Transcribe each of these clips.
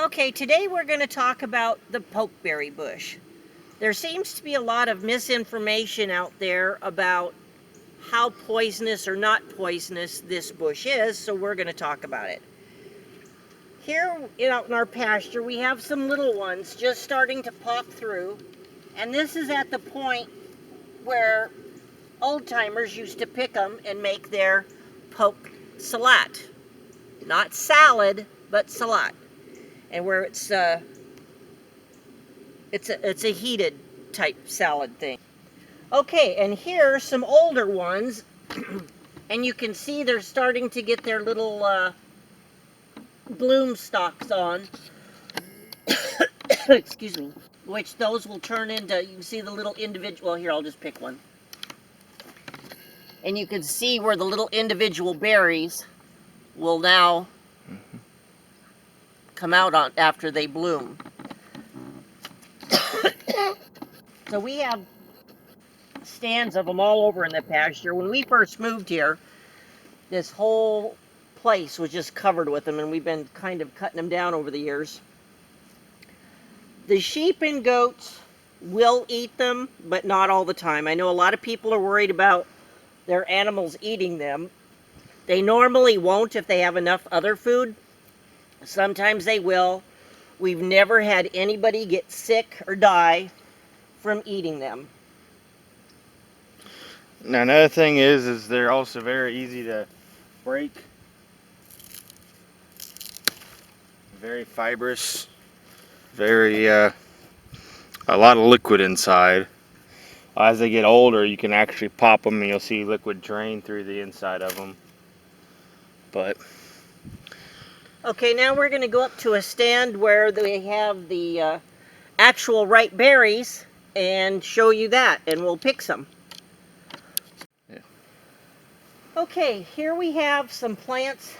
Okay, today we're going to talk about the pokeberry bush. There seems to be a lot of misinformation out there about how poisonous or not poisonous this bush is, so we're going to talk about it. Here out in our pasture, we have some little ones just starting to pop through, and this is at the point where old timers used to pick them and make their poke salat. Not salad, but salat. And where it's a heated type salad thing. Okay, and here are some older ones, and you can see they're starting to get their little bloom stalks on. Excuse me. Which those will turn into, you can see the little individual, well here I'll just pick one. And you can see where the little individual berries will now come out on after they bloom. So we have stands of them all over in the pasture. When we first moved here, this whole place was just covered with them, and we've been kind of cutting them down over the years. The sheep and goats will eat them, but not all the time. I know a lot of people are worried about their animals eating them. They normally won't if they have enough other food. Sometimes they will. We've never had anybody get sick or die from eating them. Now another thing is they're also very easy to break. Very fibrous. Very a lot of liquid inside. As they get older, you can actually pop them and you'll see liquid drain through the inside of them. But okay, now we're going to go up to a stand where they have the actual ripe berries and show you that, and we'll pick some. Yeah. Okay, here we have some plants.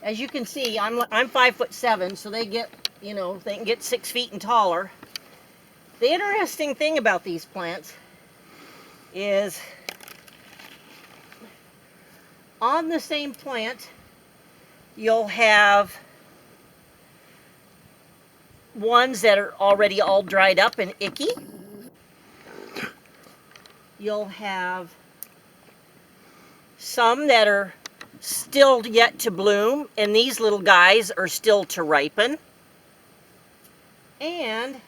As you can see, I'm 5'7", so they get, they can get 6 feet and taller. The interesting thing about these plants is on the same plant, you'll have ones that are already all dried up and icky. You'll have some that are still yet to bloom, and these little guys are still to ripen. And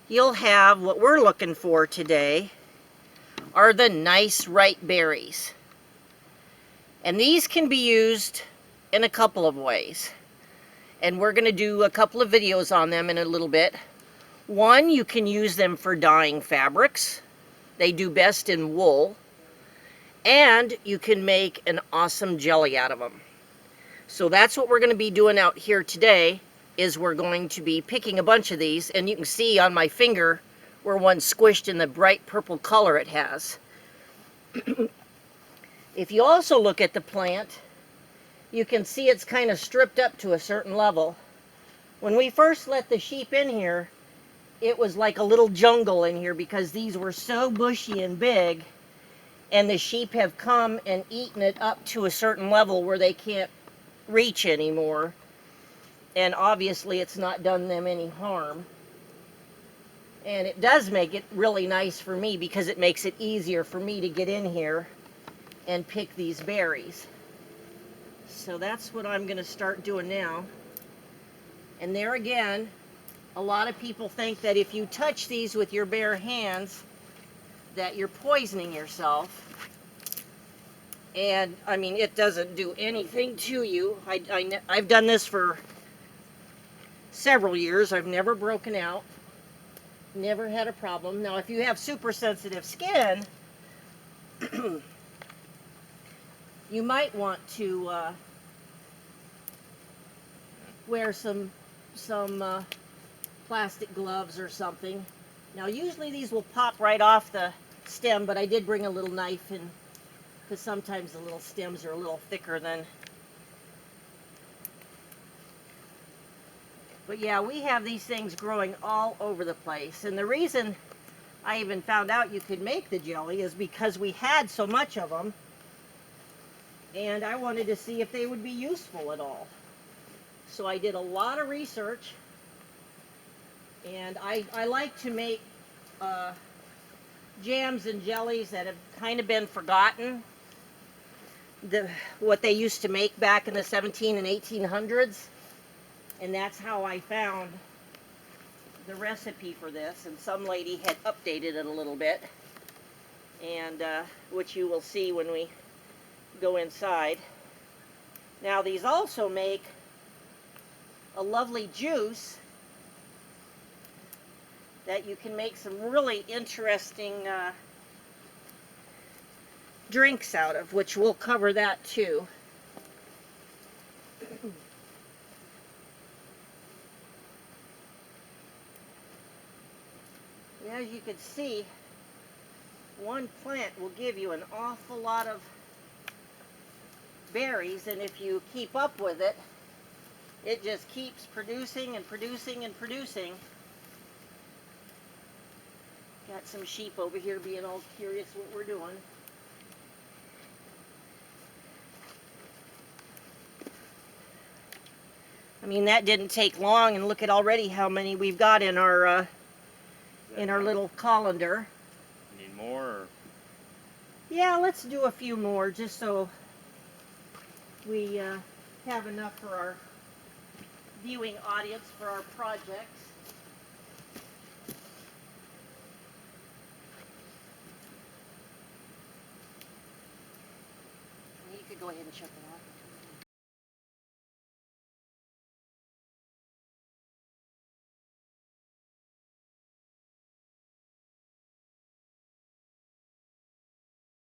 you'll have what we're looking for today are the nice ripe berries. And these can be used in a couple of ways. And we're going to do a couple of videos on them in a little bit. One, you can use them for dyeing fabrics. They do best in wool. And you can make an awesome jelly out of them. So that's what we're going to be doing out here today, is we're going to be picking a bunch of these. And you can see on my finger where one's squished in the bright purple color it has. If you also look at the plant, you can see it's kind of stripped up to a certain level. When we first let the sheep in here, it was like a little jungle in here because these were so bushy and big, and the sheep have come and eaten it up to a certain level where they can't reach anymore. And obviously it's not done them any harm. And it does make it really nice for me because it makes it easier for me to get in here and pick these berries. So that's what I'm going to start doing now. And there again, a lot of people think that if you touch these with your bare hands, that you're poisoning yourself. And I mean, it doesn't do anything to you. I've done this for several years. I've never broken out. Never had a problem. Now, if you have super sensitive skin, you might want to wear some plastic gloves or something. Now, usually these will pop right off the stem, but I did bring a little knife in because sometimes the little stems are a little thicker than. But yeah, we have these things growing all over the place. And the reason I even found out you could make the jelly is because we had so much of them. And I wanted to see if they would be useful at all. So I did a lot of research, and I like to make jams and jellies that have kind of been forgotten. What they used to make back in the 17 and 1800s, and that's how I found the recipe for this. And some lady had updated it a little bit, and which you will see when we go inside. Now these also make a lovely juice that you can make some really interesting drinks out of, which we'll cover that too. As you can see, one plant will give you an awful lot of berries, and if you keep up with it, it just keeps producing and producing and producing. Got some sheep over here being all curious what we're doing. I mean, that didn't take long, and look at already how many we've got in our little colander. Need more? Or? Yeah, let's do a few more just so we have enough for our viewing audience for our projects. You could go ahead and shut that off.